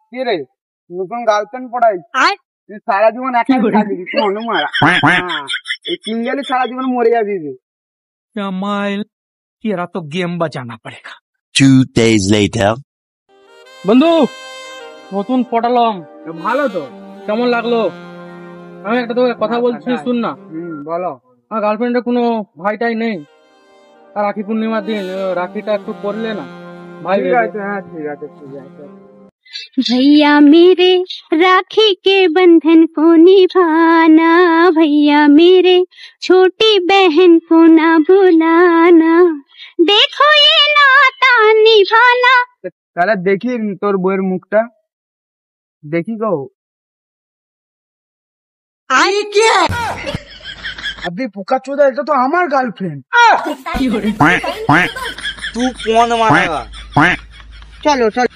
কি রে নতুন গার্লফ্রেন্ড পড়াই তুই সারা জীবন একাই থাকবি তুই অনুমারা এই সিঙ্গেলই সারা জীবন মরে যাবি माइल तेरा तो गेम बचाना पड़ेगा। 2 days later. বন্ধু নতুন পটালাম, ভালো তো কেমন লাগলো? আমি একটা তোকে কথা বলছি, শুন না। বলো। আমার গার্লফ্রেন্ডের কোনো ভাইটাই নেই, আর রাখি পূর্ণিমার দিন রাখিটা একটু করলে না ভাই। ঠিক আছে, হ্যাঁ ঠিক আছে ঠিক আছে। भैया मेरे राखी के बंधन को निभाना, भैया मेरे छोटी बहन को ना भुलाना, देखो ये नाता निभाना। তাহলে দেখি তোর বইয়ের মুখটা দেখি গো। अभी पोका चोदा, এটা তো আমার গার্লফ্রেন্ড। तू कौन मारेगा? চলো চলো।